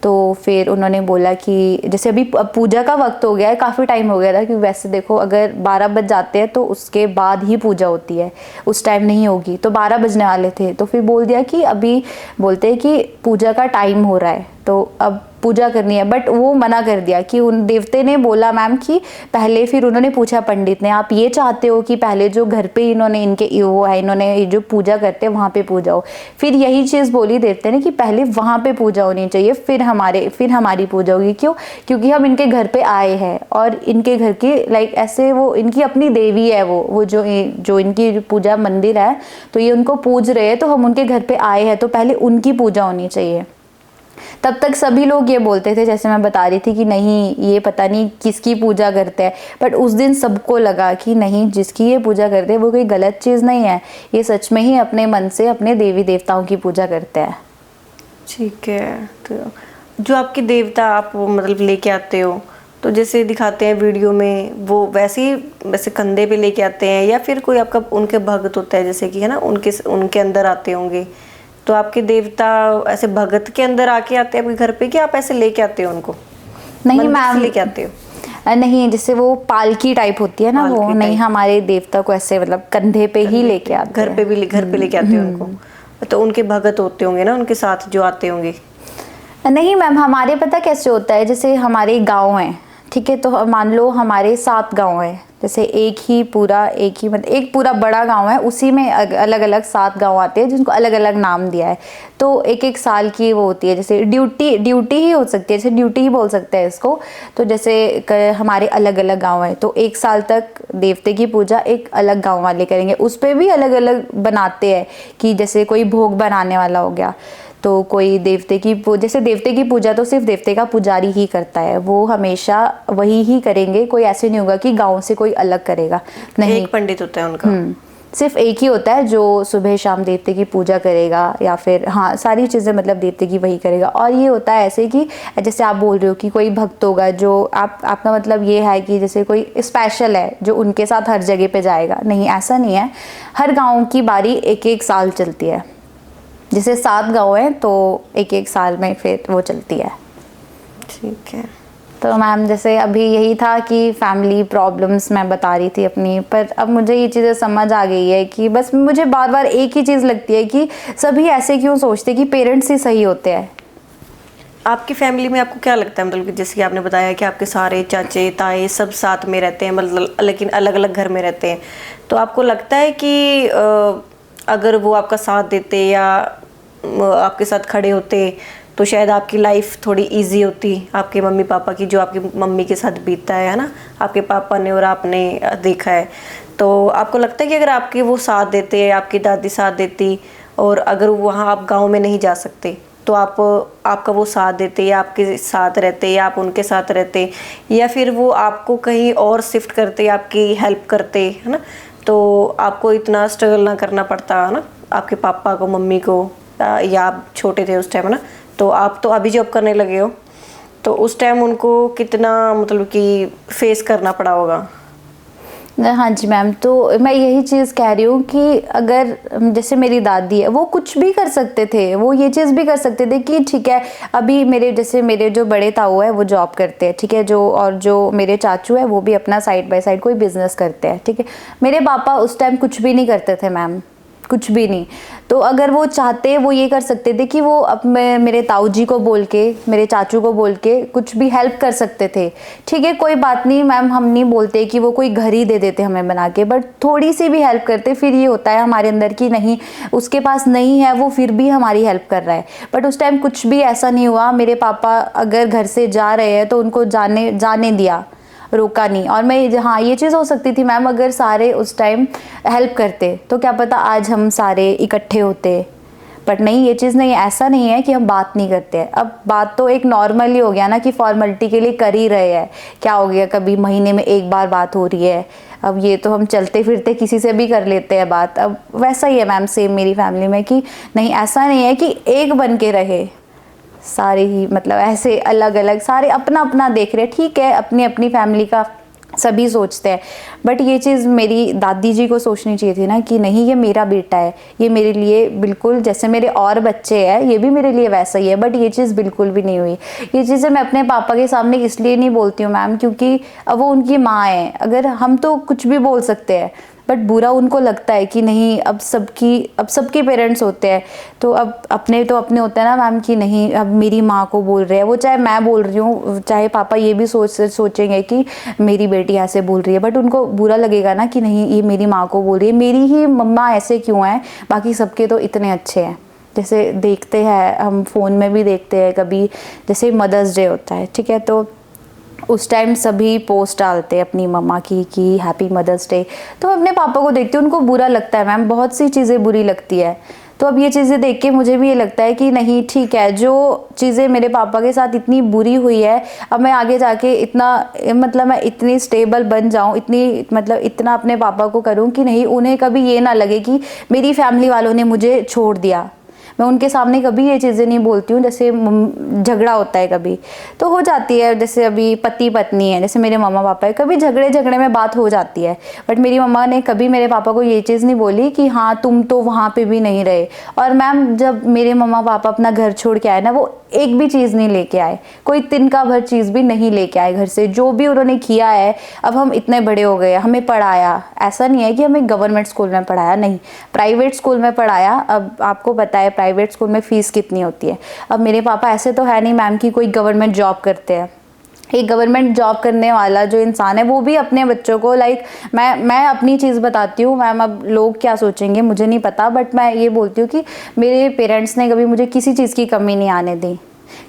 तो फिर उन्होंने बोला कि जैसे अभी पूजा का वक्त हो गया है, काफ़ी टाइम हो गया था, क्योंकि वैसे देखो अगर 12 बज जाते हैं तो उसके बाद ही पूजा होती है, उस टाइम नहीं होगी। तो 12 बजने वाले थे, तो फिर बोल दिया कि अभी बोलते हैं कि पूजा का टाइम हो रहा है, तो अब पूजा करनी है। बट वो मना कर दिया कि उन देवते ने बोला मैम कि पहले, फिर उन्होंने पूछा पंडित ने, आप ये चाहते हो कि पहले जो घर पे इन्होंने इनके वो है, इन्होंने जो पूजा करते हैं वहाँ पे पूजा हो। फिर यही चीज़ बोली देवते ने कि पहले वहाँ पे पूजा होनी चाहिए, फिर हमारी पूजा होगी। क्यों? क्योंकि हम इनके घर पे आए हैं और इनके घर की लाइक ऐसे वो इनकी अपनी देवी है, वो जो इनकी पूजा मंदिर है, तो ये उनको पूज रहे हैं, तो हम उनके घर पे आए हैं, तो पहले उनकी पूजा होनी चाहिए। तब तक सभी लोग ये बोलते थे, जैसे मैं बता रही थी कि नहीं ये पता नहीं किसकी पूजा करते हैं, बट उस दिन सबको लगा कि नहीं, जिसकी ये पूजा करते हैं वो कोई गलत चीज़ नहीं है, ये सच में ही अपने मन से अपने देवी देवताओं की पूजा करते हैं। ठीक है। तो जो आपके देवता आप मतलब लेके आते हो, तो जैसे दिखाते हैं वीडियो में, वो वैसे कंधे पे लेके आते हैं, या फिर कोई आपका उनके भक्त होता है जैसे कि है ना, उनके अंदर आते होंगे। तो आपके देवता ऐसे भगत के अंदर आके आते हैं आपके घर पे, कि आप ऐसे लेके आते हो उनको? नहीं मैम, लेके आते हो? नहीं, जैसे वो पालकी टाइप होती है ना, वो नहीं, हमारे देवता को ऐसे मतलब कंधे पे ही लेके आते हैं। घर पे लेके आते हो उनको। तो उनके भगत होते होंगे ना उनके साथ जो आते होंगे? नहीं मैम, हमारे पता कैसे होता है, जैसे हमारे गांव है, ठीक है, तो मान लो हमारे 7 गांव है, जैसे एक पूरा बड़ा गांव है, उसी में अलग अलग 7 गांव आते हैं जिनको अलग अलग नाम दिया है। तो एक साल की वो होती है, जैसे ड्यूटी ही हो सकती है, जैसे ड्यूटी ही बोल सकते हैं इसको। तो जैसे हमारे अलग अलग गांव है, तो 1 साल तक देवते की पूजा एक अलग गांव वाले करेंगे, उस पर भी अलग अलग बनाते हैं कि जैसे कोई भोग बनाने वाला हो गया, तो कोई देवते की पूजा तो सिर्फ देवते का पुजारी ही करता है, वो हमेशा वही ही करेंगे, कोई ऐसे नहीं होगा कि गांव से कोई अलग करेगा, नहीं। एक पंडित होता है उनका? सिर्फ एक ही होता है जो सुबह शाम देवते की पूजा करेगा, या फिर हाँ सारी चीज़ें मतलब देवते की वही करेगा। और ये होता है ऐसे कि जैसे आप बोल रहे हो कि कोई भक्त होगा जो आपका मतलब ये है कि जैसे कोई स्पेशल है जो उनके साथ हर जगह पे जाएगा, नहीं ऐसा नहीं है। हर गाँव की बारी 1-1 साल चलती है, जैसे 7 गाँव हैं तो 1-1 साल में फिर वो चलती है। ठीक है। तो मैम जैसे अभी यही था कि फैमिली प्रॉब्लम्स मैं बता रही थी अपनी, पर अब मुझे ये चीज़ें समझ आ गई है कि बस मुझे बार बार एक ही चीज़ लगती है कि सभी ऐसे क्यों सोचते कि पेरेंट्स ही सही होते हैं। आपकी फैमिली में आपको क्या लगता है, मतलब कि जैसे कि आपने बताया कि आपके सारे चाचे ताए सब साथ में रहते हैं, मतलब लेकिन अलग अलग घर में रहते हैं, तो आपको लगता है कि अगर वो आपका साथ देते या आपके साथ खड़े होते तो शायद आपकी लाइफ थोड़ी इजी होती, आपके मम्मी पापा की, जो आपकी मम्मी के साथ बीतता है ना, आपके पापा ने और आपने देखा है। तो आपको लगता है कि अगर आपके वो साथ देते, आपकी दादी साथ देती, और अगर वहाँ आप गांव में नहीं जा सकते तो आपका वो साथ देते, या आपके साथ रहते, या आप उनके साथ रहते, या फिर वो आपको कहीं और शिफ्ट करते, आपकी हेल्प करते, है ना, तो आपको इतना स्ट्रगल ना करना पड़ता, है ना, आपके पापा को, मम्मी को, या आप छोटे थे उस टाइम, है ना, तो आप तो अभी जॉब करने लगे हो, तो उस टाइम उनको कितना मतलब कि फेस करना पड़ा होगा? हाँ जी मैम, तो मैं यही चीज़ कह रही हूँ कि अगर जैसे मेरी दादी है, वो कुछ भी कर सकते थे, वो ये चीज़ भी कर सकते थे कि ठीक है अभी मेरे जो बड़े ताऊ है वो जॉब करते हैं, ठीक है, जो मेरे चाचू है वो भी अपना साइड बाय साइड कोई बिजनेस करते हैं, ठीक है। मेरे पापा उस टाइम कुछ भी नहीं करते थे मैम, कुछ भी नहीं। तो अगर वो चाहते वो ये कर सकते थे कि वो मेरे ताऊ जी को बोल के, मेरे चाचू को बोल के कुछ भी हेल्प कर सकते थे। ठीक है, कोई बात नहीं मैम, हम नहीं बोलते कि वो कोई घर ही दे देते हमें बना के, बट थोड़ी सी भी हेल्प करते। फिर ये होता है हमारे अंदर कि नहीं, उसके पास नहीं है, वो फिर भी हमारी हेल्प कर रहा है। बट उस टाइम कुछ भी ऐसा नहीं हुआ। मेरे पापा अगर घर से जा रहे हैं तो उनको जाने दिया, रोका नहीं। और मैं, हाँ ये चीज़ हो सकती थी मैम, अगर सारे उस टाइम हेल्प करते तो क्या पता आज हम सारे इकट्ठे होते। बट नहीं, ये चीज़ नहीं, ऐसा नहीं है कि हम बात नहीं करते हैं। अब बात तो एक नॉर्मली हो गया ना कि फॉर्मेलिटी के लिए कर ही रहे हैं, क्या हो गया, कभी महीने में एक बार बात हो रही है। अब ये तो हम चलते फिरते किसी से भी कर लेते हैं बात। अब वैसा ही है मैम, सेम मेरी फैमिली में कि नहीं, ऐसा नहीं है कि एक बन के रहे सारे ही, मतलब ऐसे अलग अलग सारे अपना अपना देख रहे हैं। ठीक है, अपनी अपनी फैमिली का सभी सोचते हैं, बट ये चीज़ मेरी दादी जी को सोचनी चाहिए थी ना कि नहीं, ये मेरा बेटा है, ये मेरे लिए बिल्कुल जैसे मेरे और बच्चे हैं ये भी मेरे लिए वैसा ही है। बट ये चीज़ बिल्कुल भी नहीं हुई। ये चीज़ें मैं अपने पापा के सामने इसलिए नहीं बोलती हूँ मैम, क्योंकि अब वो उनकी माँ है। अगर हम तो कुछ भी बोल सकते हैं, बट बुरा उनको लगता है कि नहीं, अब सबके पेरेंट्स होते हैं, तो अब अपने तो अपने होते हैं ना मैम कि नहीं, अब मेरी माँ को बोल रहे हैं। वो चाहे मैं बोल रही हूँ, चाहे पापा ये भी सोचेंगे कि मेरी बेटी ऐसे बोल रही है, बट उनको बुरा लगेगा ना कि नहीं, ये मेरी माँ को बोल रही है, मेरी ही मम्मा ऐसे क्यों है, बाकी सबके तो इतने अच्छे हैं। जैसे देखते हैं हम फ़ोन में भी देखते हैं कभी, जैसे मदर्स डे होता है, ठीक है, तो उस टाइम सभी पोस्ट डालते हैं अपनी मम्मा की कि हैप्पी मदर्स डे। तो मैं अपने पापा को देखती हूँ, उनको बुरा लगता है मैम, बहुत सी चीज़ें बुरी लगती है। तो अब ये चीज़ें देख के मुझे भी ये लगता है कि नहीं, ठीक है, जो चीज़ें मेरे पापा के साथ इतनी बुरी हुई है, अब मैं आगे जाके इतना, मतलब मैं इतनी स्टेबल बन जाऊँ, इतनी मतलब इतना अपने पापा को करूँ कि नहीं, उन्हें कभी ये ना लगे कि मेरी फैमिली वालों ने मुझे छोड़ दिया। मैं उनके सामने कभी ये चीज़ें नहीं बोलती हूँ। जैसे झगड़ा होता है कभी तो हो जाती है, जैसे अभी पति पत्नी है, जैसे मेरे मम्मा पापा है, कभी झगड़े में बात हो जाती है। बट मेरी मम्मा ने कभी मेरे पापा को ये चीज़ नहीं बोली कि हाँ तुम तो वहाँ पे भी नहीं रहे। और मैम, जब मेरे मम्मा पापा अपना घर छोड़ के आए ना, वो एक भी चीज़ नहीं लेके आए, कोई तिनका भर चीज़ भी नहीं लेके आए घर से। जो भी उन्होंने किया है, अब हम इतने बड़े हो गए, हमें पढ़ाया, ऐसा नहीं है कि हमें गवर्नमेंट स्कूल में पढ़ाया, नहीं, प्राइवेट स्कूल में पढ़ाया। अब आपको पता है प्राइवेट स्कूल में फ़ीस कितनी होती है। अब मेरे पापा ऐसे तो है नहीं मैम कि कोई गवर्नमेंट जॉब करते हैं। एक गवर्नमेंट जॉब करने वाला जो इंसान है, वो भी अपने बच्चों को, लाइक मैं अपनी चीज़ बताती हूँ मैम, अब लोग क्या सोचेंगे मुझे नहीं पता, बट मैं ये बोलती हूँ कि मेरे पेरेंट्स ने कभी मुझे किसी चीज़ की कमी नहीं आने दी।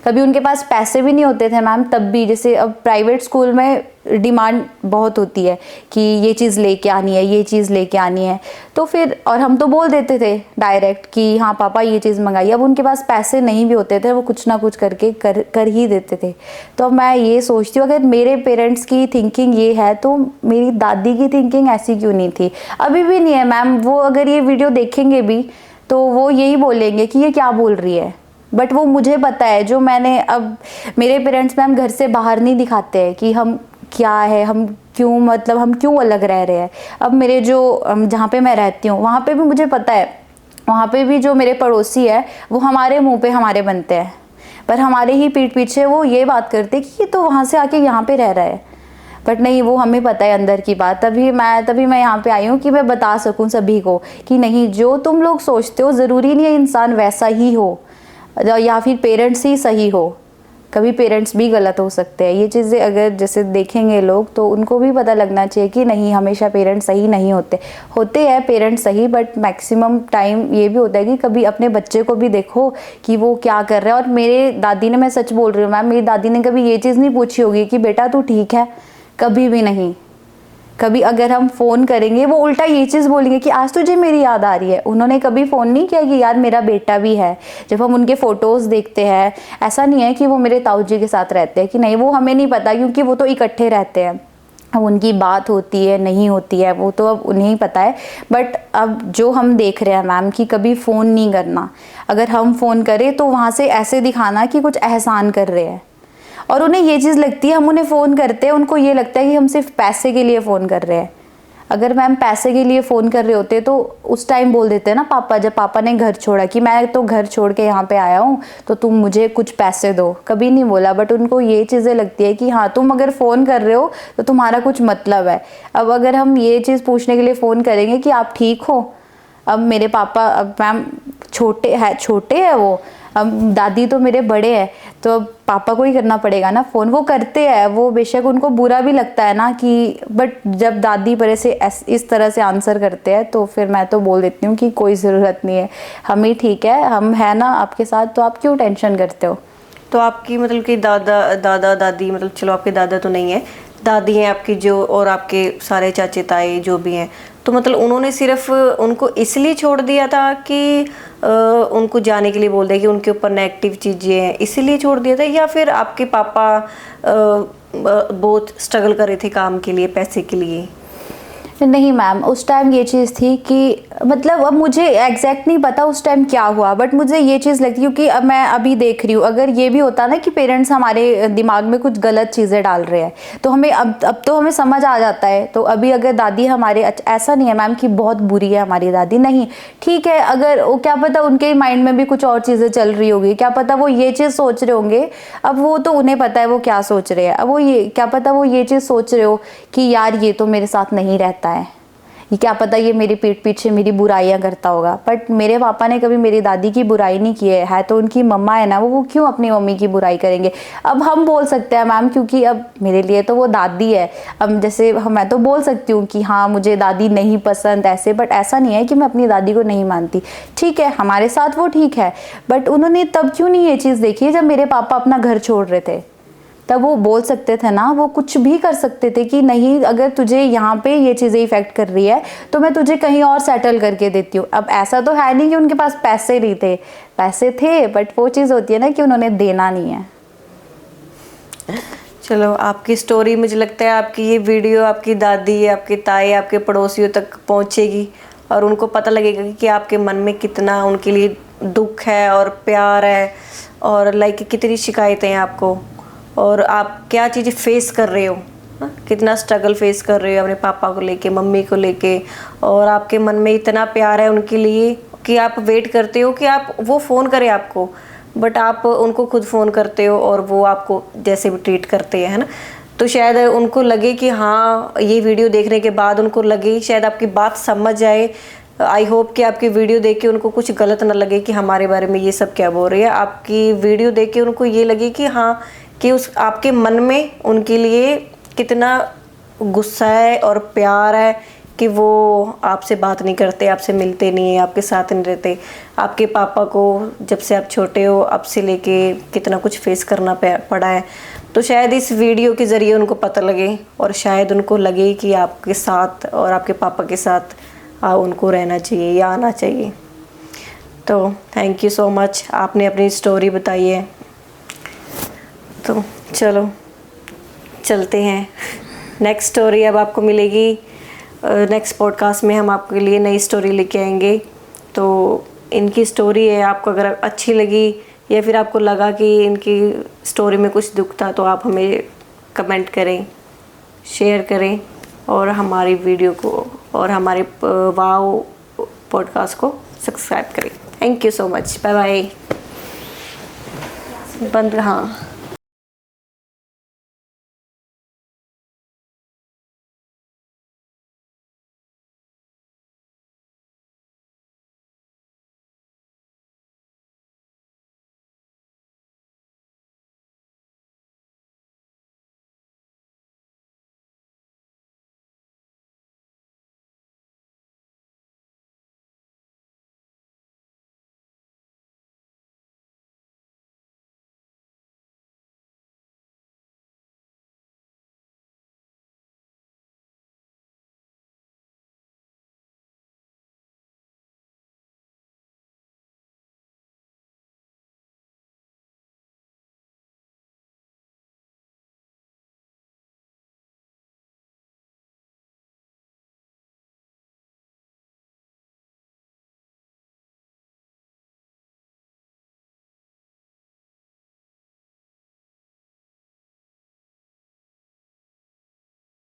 कभी उनके पास पैसे भी नहीं होते थे मैम, तब भी, जैसे अब प्राइवेट स्कूल में डिमांड बहुत होती है कि ये चीज़ लेके आनी है, ये चीज़ लेके आनी है, तो फिर, और हम तो बोल देते थे डायरेक्ट कि हाँ पापा ये चीज़ मंगाई। अब उनके पास पैसे नहीं भी होते थे, वो कुछ ना कुछ करके कर ही देते थे। तो अब मैं ये सोचती हूँ, अगर मेरे पेरेंट्स की थिंकिंग ये है तो मेरी दादी की थिंकिंग ऐसी क्यों नहीं थी, अभी भी नहीं है मैम। वो अगर ये वीडियो देखेंगे भी तो वो यही बोलेंगे कि ये क्या बोल रही है। बट वो मुझे पता है, जो मैंने, अब मेरे पेरेंट्स मैम घर से बाहर नहीं दिखाते हैं कि हम क्या है, हम क्यों, मतलब हम क्यों अलग रह रहे हैं। अब मेरे जो जहाँ पे मैं रहती हूँ वहाँ पे भी मुझे पता है, वहाँ पे भी जो मेरे पड़ोसी है वो हमारे मुंह पे हमारे बनते हैं, पर हमारे ही पीठ पीछे वो ये बात करते कि ये तो वहाँ से आके यहाँ पे रह रहा है। बट नहीं, वो हमें पता है अंदर की बात। तभी मैं यहाँ पे आई हूँ कि मैं बता सकूँ सभी को कि नहीं, जो तुम लोग सोचते हो ज़रूरी नहीं है इंसान वैसा ही हो, या फिर पेरेंट्स ही सही हो, कभी पेरेंट्स भी गलत हो सकते हैं। ये चीज़ें अगर जैसे देखेंगे लोग तो उनको भी पता लगना चाहिए कि नहीं, हमेशा पेरेंट्स सही नहीं होते हैं पेरेंट्स सही, बट मैक्सिमम टाइम ये भी होता है कि कभी अपने बच्चे को भी देखो कि वो क्या कर रहा है। और मेरे दादी ने, मैं सच बोल रही हूँ मैम, मेरी दादी ने कभी ये चीज़ नहीं पूछी होगी कि बेटा तू ठीक है, कभी भी नहीं। कभी अगर हम फ़ोन करेंगे वो उल्टा ये चीज़ बोलेंगे कि आज तुझे मेरी याद आ रही है। उन्होंने कभी फ़ोन नहीं किया कि यार मेरा बेटा भी है। जब हम उनके फ़ोटोज़ देखते हैं, ऐसा नहीं है कि वो मेरे ताऊ जी के साथ रहते हैं कि नहीं, वो हमें नहीं पता, क्योंकि वो तो इकट्ठे रहते हैं। अब उनकी बात होती है नहीं होती है वो तो अब उन्हें ही पता है। बट अब जो हम देख रहे हैं मैम कि कभी फ़ोन नहीं करना, अगर हम फ़ोन करें तो वहाँ से ऐसे दिखाना कि कुछ एहसान कर रहे हैं, और उन्हें ये चीज़ लगती है, हम उन्हें फ़ोन करते हैं, उनको ये लगता है कि हम सिर्फ पैसे के लिए फ़ोन कर रहे हैं। अगर मैम पैसे के लिए फ़ोन कर रहे होते तो उस टाइम बोल देते हैं ना पापा, जब पापा ने घर छोड़ा कि मैं तो घर छोड़ के यहाँ पे आया हूँ तो तुम मुझे कुछ पैसे दो, कभी नहीं बोला। बट उनको ये चीज़ें लगती है कि हाँ तुम अगर फ़ोन कर रहे हो तो तुम्हारा कुछ मतलब है। अब अगर हम ये चीज़ पूछने के लिए फ़ोन करेंगे कि आप ठीक हो, अब मेरे पापा, अब मैम छोटे है वो, अब दादी तो मेरे बड़े हैं, तो अब पापा को ही करना पड़ेगा ना फ़ोन। वो करते हैं, वो बेशक उनको बुरा भी लगता है ना कि, बट जब दादी परे से इस तरह से आंसर करते हैं तो फिर मैं तो बोल देती हूँ कि कोई ज़रूरत नहीं है, हम ही ठीक है, हम है ना आपके साथ, तो आप क्यों टेंशन करते हो। तो आपकी मतलब कि दादा दादी, मतलब चलो आपके दादा तो नहीं है, दादी हैं आपकी जो, और आपके सारे चाचे ताए जो भी हैं, तो मतलब उन्होंने सिर्फ उनको इसलिए छोड़ दिया था कि उनको जाने के लिए बोल दिया कि उनके ऊपर नेगेटिव चीज़ें हैं, इसीलिए छोड़ दिया था, या फिर आपके पापा बहुत स्ट्रगल कर रहे थे काम के लिए, पैसे के लिए? नहीं मैम, उस टाइम ये चीज़ थी कि मतलब अब मुझे एग्जैक्ट नहीं पता उस टाइम क्या हुआ, बट मुझे ये चीज़ लगती है क्योंकि अब मैं अभी देख रही हूँ, अगर ये भी होता ना कि पेरेंट्स हमारे दिमाग में कुछ गलत चीज़ें डाल रहे हैं तो हमें अब तो हमें समझ आ जाता है। तो अभी अगर दादी हमारे, ऐसा नहीं है मैम कि बहुत बुरी है हमारी दादी, नहीं, ठीक है, अगर वो क्या पता उनके माइंड में भी कुछ और चीज़ें चल रही होगी, क्या पता वो ये चीज़ सोच रहे होंगे, अब वो तो उन्हें पता है वो क्या सोच रहे हैं। अब वो ये क्या पता वो ये चीज़ सोच रहे हो कि यार ये तो मेरे साथ नहीं रहता है, ये क्या पता ये मेरी पीठ पीछे मेरी बुराइयां करता होगा। बट मेरे पापा ने कभी मेरी दादी की बुराई नहीं की है तो उनकी मम्मा है ना, वो क्यों अपनी मम्मी की बुराई करेंगे। अब हम बोल सकते हैं मैम, क्योंकि अब मेरे लिए तो वो दादी है, अब जैसे मैं तो बोल सकती हूँ कि हाँ मुझे दादी नहीं पसंद ऐसे, बट ऐसा नहीं है कि मैं अपनी दादी को नहीं मानती, ठीक है हमारे साथ वो ठीक है, बट उन्होंने तब क्यों नहीं ये चीज़ देखी जब मेरे पापा अपना घर छोड़ रहे थे, तब वो बोल सकते थे ना, वो कुछ भी कर सकते थे कि नहीं अगर तुझे यहाँ पे ये चीज़ें इफेक्ट कर रही है तो मैं तुझे कहीं और सेटल करके देती हूँ। अब ऐसा तो है नहीं कि उनके पास पैसे नहीं थे, पैसे थे, बट वो चीज़ होती है ना कि उन्होंने देना नहीं है। चलो आपकी स्टोरी, मुझे लगता है आपकी ये वीडियो आपकी दादी, आपके ताए, आपके पड़ोसियों तक पहुँचेगी और उनको पता लगेगा कि आपके मन में कितना उनके लिए दुख है और प्यार है, और लाइक कितनी शिकायतें हैं आपको, और आप क्या चीज़ें फेस कर रहे हो, कितना स्ट्रगल फेस कर रहे हो अपने पापा को लेके, मम्मी को लेके, और आपके मन में इतना प्यार है उनके लिए कि आप वेट करते हो कि आप वो फ़ोन करे आपको, बट आप उनको खुद फ़ोन करते हो और वो आपको जैसे भी ट्रीट करते हैं, है ना। तो शायद उनको लगे कि हाँ, ये वीडियो देखने के बाद उनको लगे, शायद आपकी बात समझ आए। आई होप कि आपकी वीडियो देख के उनको कुछ गलत ना लगे कि हमारे बारे में ये सब क्या बोल रही है। आपकी वीडियो देख के उनको ये लगे कि हाँ, कि उस आपके मन में उनके लिए कितना गुस्सा है और प्यार है कि वो आपसे बात नहीं करते, आपसे मिलते नहीं है, आपके साथ नहीं रहते। आपके पापा को जब से आप छोटे हो अब से लेके कितना कुछ फेस करना पड़ा है। तो शायद इस वीडियो के ज़रिए उनको पता लगे और शायद उनको लगे कि आपके साथ और आपके पापा के साथ उनको रहना चाहिए या आना चाहिए। तो थैंक यू सो मच, आपने अपनी स्टोरी बताई है। तो चलो चलते हैं, नेक्स्ट स्टोरी अब आपको मिलेगी नेक्स्ट पॉडकास्ट में। हम आपके लिए नई स्टोरी लेके आएंगे। तो इनकी स्टोरी है, आपको अगर अच्छी लगी या फिर आपको लगा कि इनकी स्टोरी में कुछ दुख था तो आप हमें कमेंट करें, शेयर करें और हमारी वीडियो को और हमारे वाव पॉडकास्ट को सब्सक्राइब करें। Thank you so much, bye bye. बंद, हाँ।